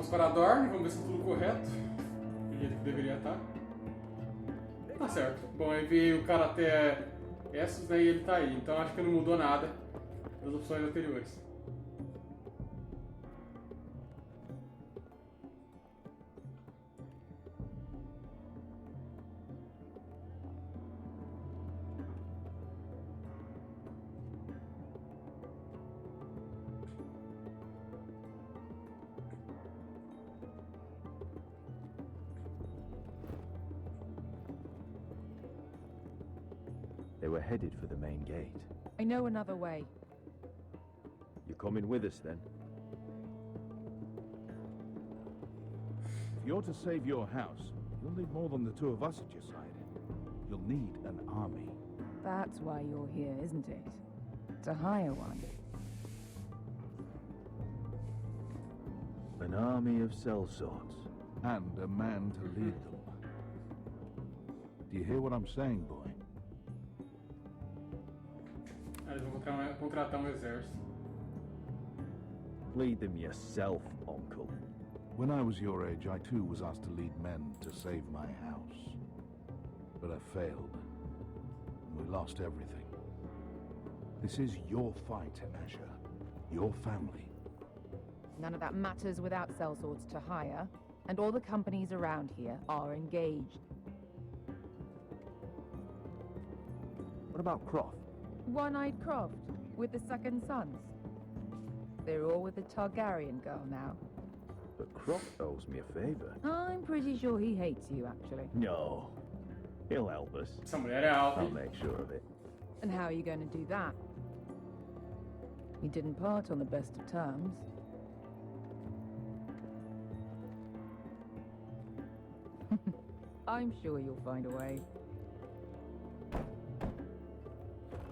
Vamos para a Dorne, vamos ver se tá tudo correto. Do jeito que deveria estar. Tá certo. Bom, aí veio o cara até Essos, né, e ele tá aí. Então acho que não mudou nada das opções anteriores. They were headed for the main gate. I know another way. You're coming with us then? If you're to save your house, you'll need more than the two of us at your side. You'll need an army. That's why you're here, isn't it? To hire one. An army of sellswords. And a man to lead them. Do you hear what I'm saying, boy? Eles vão contratar exército. Lead them yourself, uncle. When I was your age, I too was asked to lead men to save my house. But I failed. And we lost everything. This is your fight, Asher. Your family. None of that matters without sellswords to hire, and all the companies around here are engaged. What about Croft? One-eyed Croft, with the second sons. They're all with the Targaryen girl now. But Croft owes me a favor. I'm pretty sure he hates you, actually. No. He'll help us. Essa mulher é alta. I'll make sure of it. And how are you going to do that? We didn't part on the best of terms. I'm sure you'll find a way.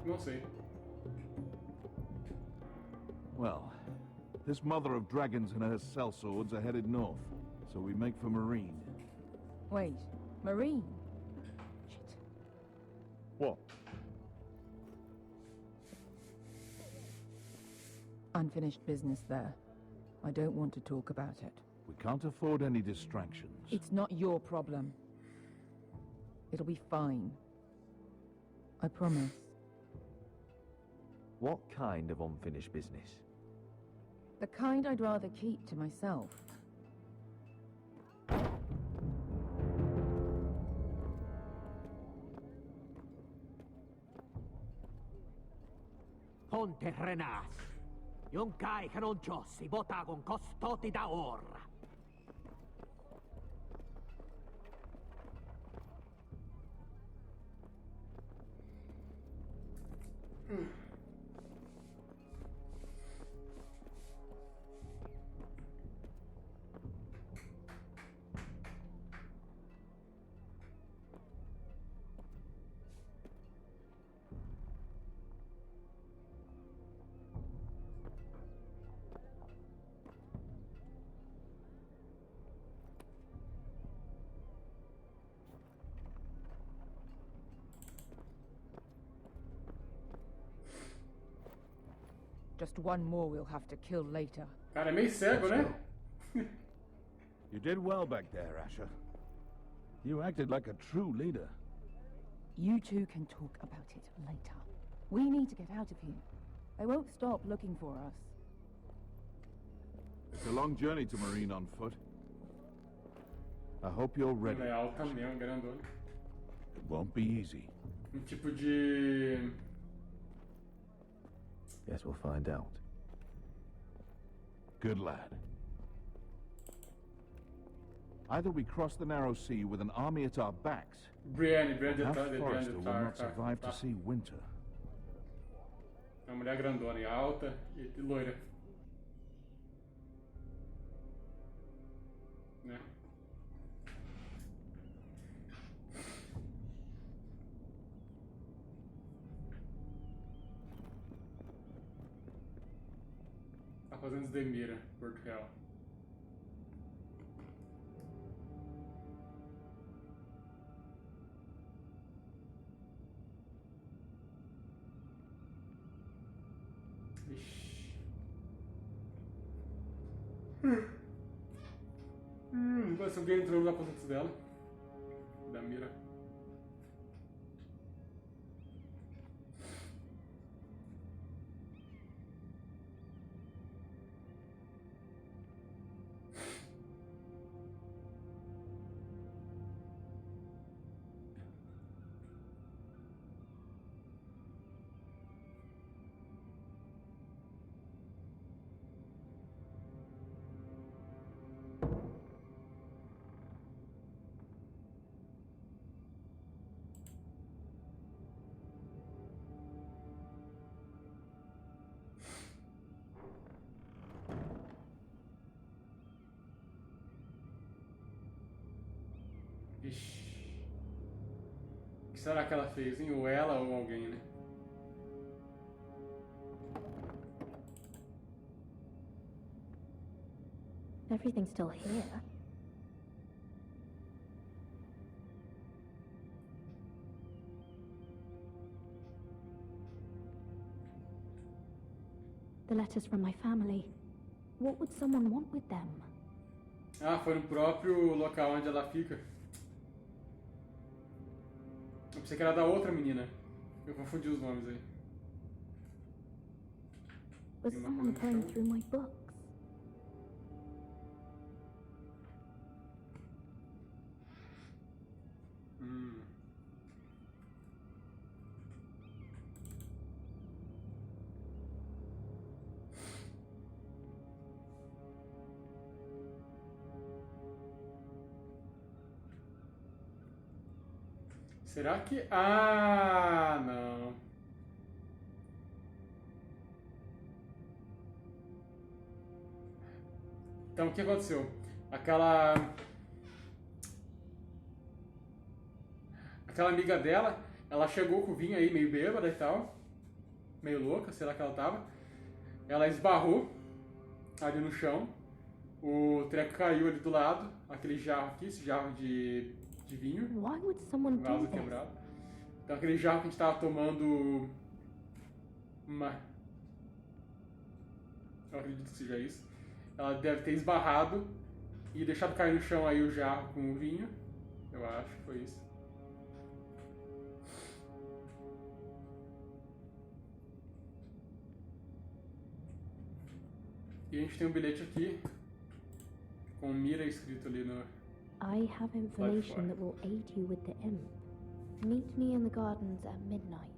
Não sei. Well, this mother of dragons and her sellswords are headed north, so we make for Marine. Wait, Marine? Shit. What? Unfinished business there. I don't want to talk about it. We can't afford any distractions. It's not your problem. It'll be fine. I promise. What kind of unfinished business? The kind I'd rather keep to myself. Ponte Renas. Yung kai kanoncho si bota con costoti da or. Just one more we'll have to kill later. Cara, é meio cego, né? You did well back there, Asher. You acted like a true leader. You two can talk about it later. We need to get out of here. They won't stop looking for us. It's a long journey to Marine on foot. I hope you're ready. Ela é alta mesmo, grandona. It won't be easy. Tipo de... Guess we'll find out. Good lad. Either we cross the narrow sea with an army at our backs, Brienne or tá, Forrester will not survive to see winter. É uma mulher grandona e alta e loira. Né? Tá fazendo Demira, Porto Real. Ixi. Parece alguém entrou nos aposentos dela. Da Mira. Ixi. O que será que ela fez, hein? Ou ela ou alguém, né? Everything's still here. The letters from my family. What would someone want with them? Ah, foi no próprio local onde ela fica. Eu pensei que era da outra menina. Eu confundi os nomes aí. Was someone going through my books? Será que... Ah, não. Então, o que aconteceu? Aquela amiga dela, ela chegou com o vinho aí meio bêbada e tal. Meio louca, sei lá que ela tava. Ela esbarrou ali no chão. O treco caiu ali do lado. Aquele jarro aqui, esse jarro de vinho. Why would someone do Vaso this? quebrado. Então aquele jarro que a gente tava tomando... Eu acredito que seja isso. Ela deve ter esbarrado e deixado cair no chão aí o jarro com o vinho. Eu acho que foi isso. E a gente tem um bilhete aqui com Mira escrito ali no... I have information that will aid you with the imp. Meet me in the gardens at midnight.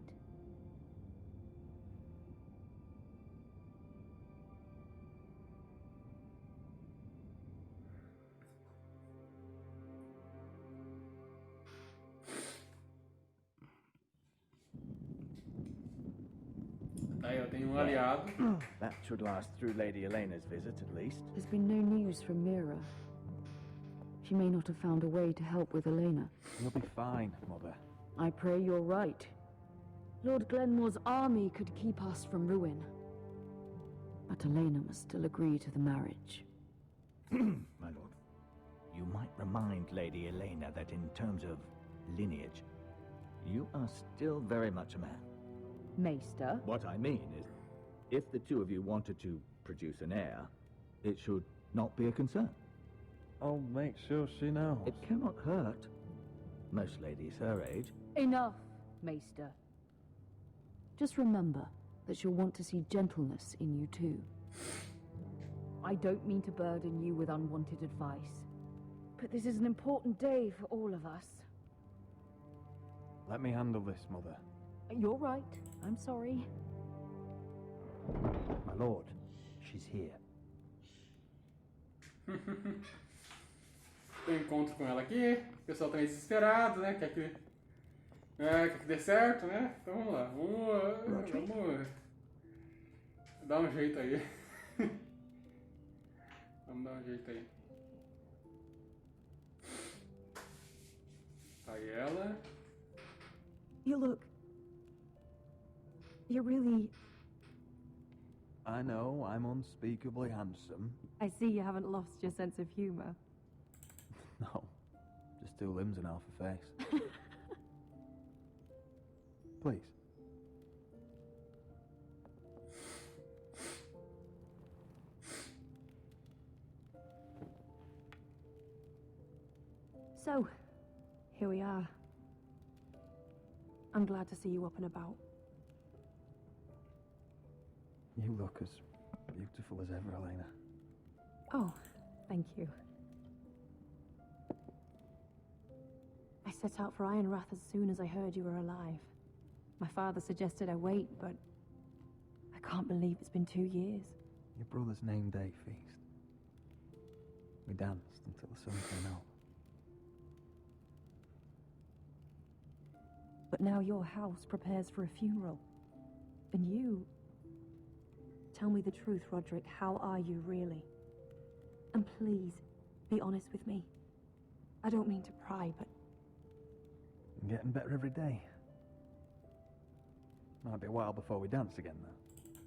Aí eu tenho um aliado. That should last through Lady Elena's visit, at least. There's been no news from Mira. She may not have found a way to help with Elena. You'll be fine, Mother. I pray you're right. Lord Glenmore's army could keep us from ruin. But Elena must still agree to the marriage. My lord. You might remind Lady Elena that in terms of lineage, you are still very much a man. Maester? What I mean is, if the two of you wanted to produce an heir, it should not be a concern. I'll make sure she knows. It cannot hurt. Most ladies her age. Enough, Maester. Just remember that she'll want to see gentleness in you too. I don't mean to burden you with unwanted advice, but this is an important day for all of us. Let me handle this, Mother. You're right. I'm sorry. My lord, she's here. Tem um encontro com ela aqui. O pessoal tá meio desesperado, né? Quer que dê certo, né? Então vamos lá. Vamos dar um jeito aí. Vamos dar um jeito aí. Aí ela. You look... You're really... I know I'm unspeakably handsome. I see you haven't lost your sense of humor. No, just two limbs and half a face. Please. So, here we are. I'm glad to see you up and about. You look as beautiful as ever, Elena. Oh, thank you. I set out for Ironrath as soon as I heard you were alive. My father suggested I wait, but I can't believe it's been 2 years. Your brother's name day feast. We danced until the sun came out. But now your house prepares for a funeral. And you... Tell me the truth, Roderick. How are you, really? And please, be honest with me. I don't mean to pry, but... I'm getting better every day. Might be a while before we dance again, though.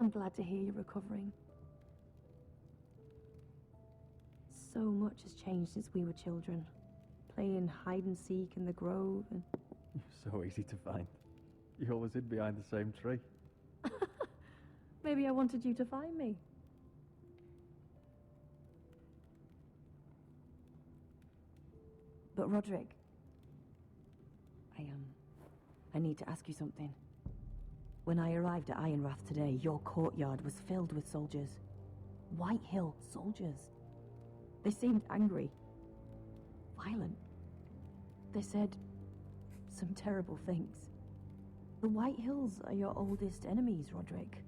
I'm glad to hear you're recovering. So much has changed since we were children. Playing hide and seek in the grove and... You're so easy to find. You always hid behind the same tree. Maybe I wanted you to find me. But Roderick, I need to ask you something. When I arrived at Ironrath today, your courtyard was filled with soldiers. Withehills soldiers. They seemed angry. Violent. They said some terrible things. The Withehills are your oldest enemies, Roderick.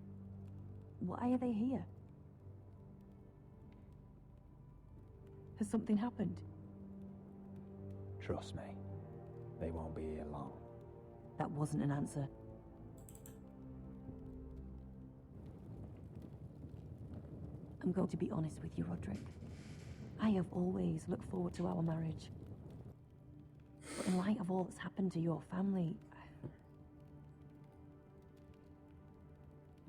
Why are they here? Has something happened? Trust me, they won't be here long. That wasn't an answer. I'm going to be honest with you, Roderick. I have always looked forward to our marriage. But in light of all that's happened to your family...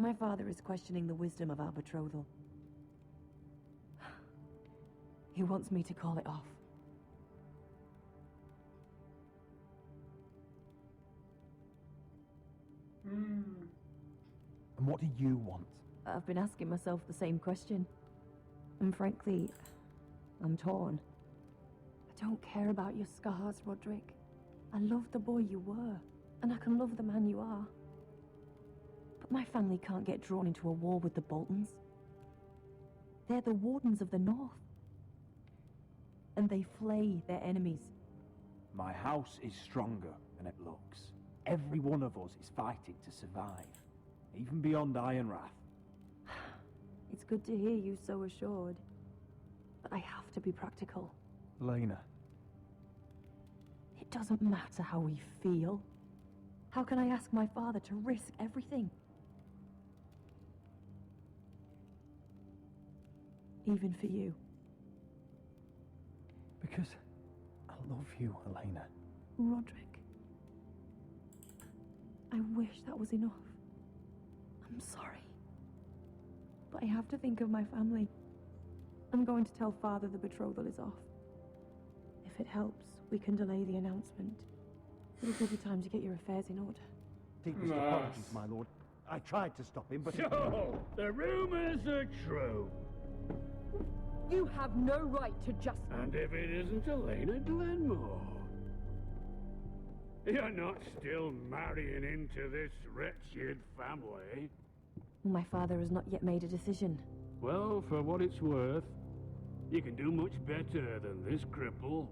My father is questioning the wisdom of our betrothal. He wants me to call it off. And what do you want? I've been asking myself the same question. And frankly, I'm torn. I don't care about your scars, Roderick. I love the boy you were, and I can love the man you are. But my family can't get drawn into a war with the Boltons. They're the Wardens of the North. And they flay their enemies. My house is stronger than it looks. Every one of us is fighting to survive, even beyond Ironrath. It's good to hear you so assured. But I have to be practical. Elena. It doesn't matter how we feel. How can I ask my father to risk everything? Even for you. Because I love you, Elena. Roderick. I wish that was enough. I'm sorry. But I have to think of my family. I'm going to tell Father the betrothal is off. If it helps, we can delay the announcement. It'll give you time to get your affairs in order. Deepest apologies, my lord. I tried to stop him, but... So, the rumors are true. You have no right to just... And if it isn't Elena Glenmore? You're not still marrying into this wretched family? My father has not yet made a decision. Well, for what it's worth, you can do much better than this cripple.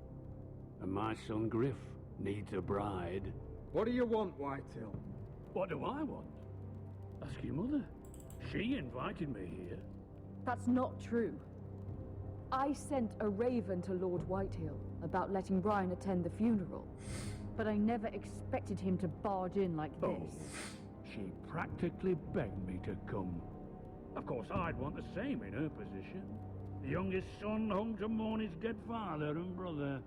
And my son Griff needs a bride. What do you want, Whitehill? What do I want? Ask your mother. She invited me here. That's not true. I sent a raven to Lord Whitehill about letting Brian attend the funeral. But I never expected him to barge in like this. Oh, she practically begged me to come. Of course, I'd want the same in her position. The youngest son home to mourn his dead father and brother.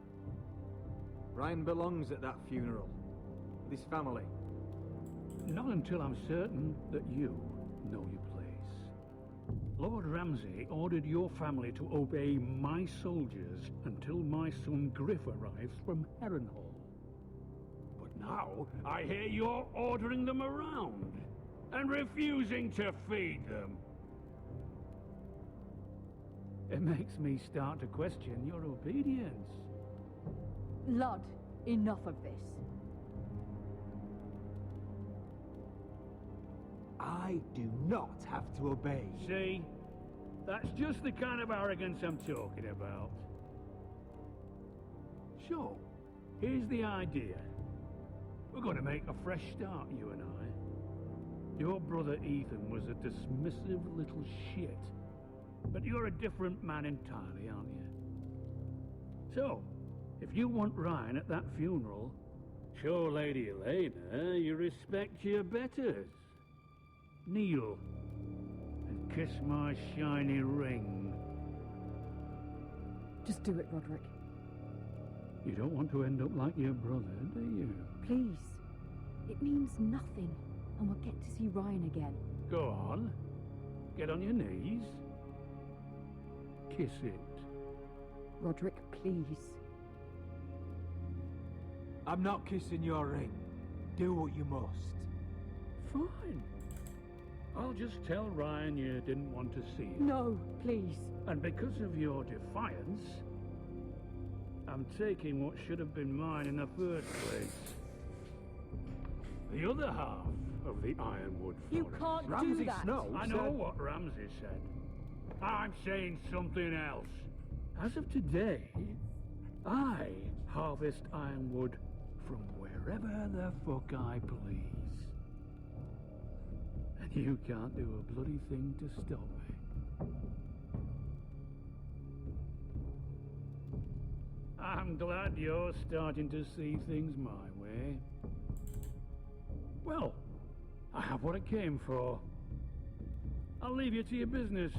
Brian belongs at that funeral. With his family. Not until I'm certain that you know your place. Lord Ramsay ordered your family to obey my soldiers until my son Griff arrives from Harrenhal. But now, I hear you're ordering them around and refusing to feed them. It makes me start to question your obedience. Lud, enough of this. I do not have to obey. See? That's just the kind of arrogance I'm talking about. So, here's the idea. We're going to make a fresh start, you and I. Your brother Ethan was a dismissive little shit. But you're a different man entirely, aren't you? So, if you want Ryan at that funeral, show Lady Elena you respect your betters. Kneel and kiss my shiny ring. Just do it, Roderick. You don't want to end up like your brother, do you? Please. It means nothing, and we'll get to see Ryan again. Go on. Get on your knees. Kiss it. Roderick, please. I'm not kissing your ring. Do what you must. Fine. I'll just tell Ryan you didn't want to see him. No, please. And because of your defiance, I'm taking what should have been mine in the first place. The other half of the Ironwood Forest. You can't do Ramsay that. Snow I know what Ramsay said. I'm saying something else. As of today, I harvest ironwood from wherever the fuck I please. And you can't do a bloody thing to stop me. I'm glad you're starting to see things my way. Well, I have what I came for. I'll leave you to your business.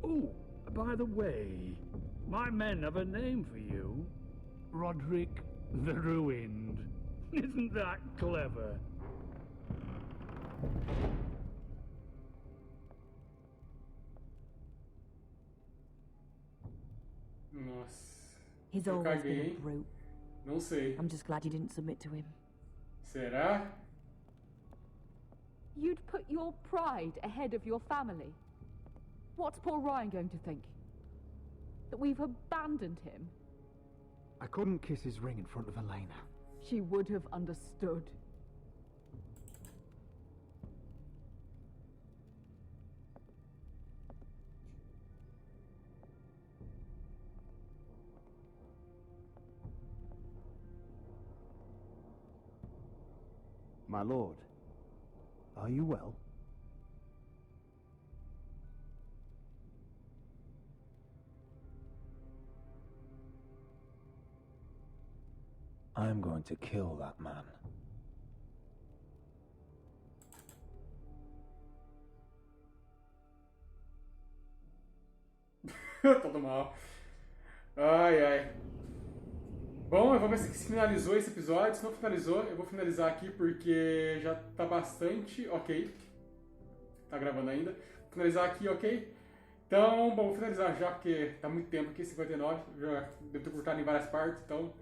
Oh, by the way, my men have a name for you. Roderick the Ruined. Isn't that clever? Nossa. He's Eu always been caguei, a hein? brute. Não sei. I'm just glad you didn't submit to him. Será? You'd put your pride ahead of your family. What's poor Ryan going to think? That we've abandoned him? I couldn't kiss his ring in front of Elena. She would have understood. My lord, are you well? I'm going to kill that man. Todo mal. Ai, ai. Bom, eu vou ver se finalizou esse episódio. Se não finalizou, eu vou finalizar aqui porque já tá bastante ok. Tá gravando ainda. Vou finalizar aqui, ok? Então, bom, vou finalizar já porque tá muito tempo aqui, 59. Já devo ter cortado em várias partes, então...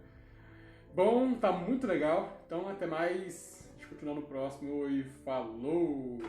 Bom, tá muito legal. Então, até mais. A gente continua no próximo e falou!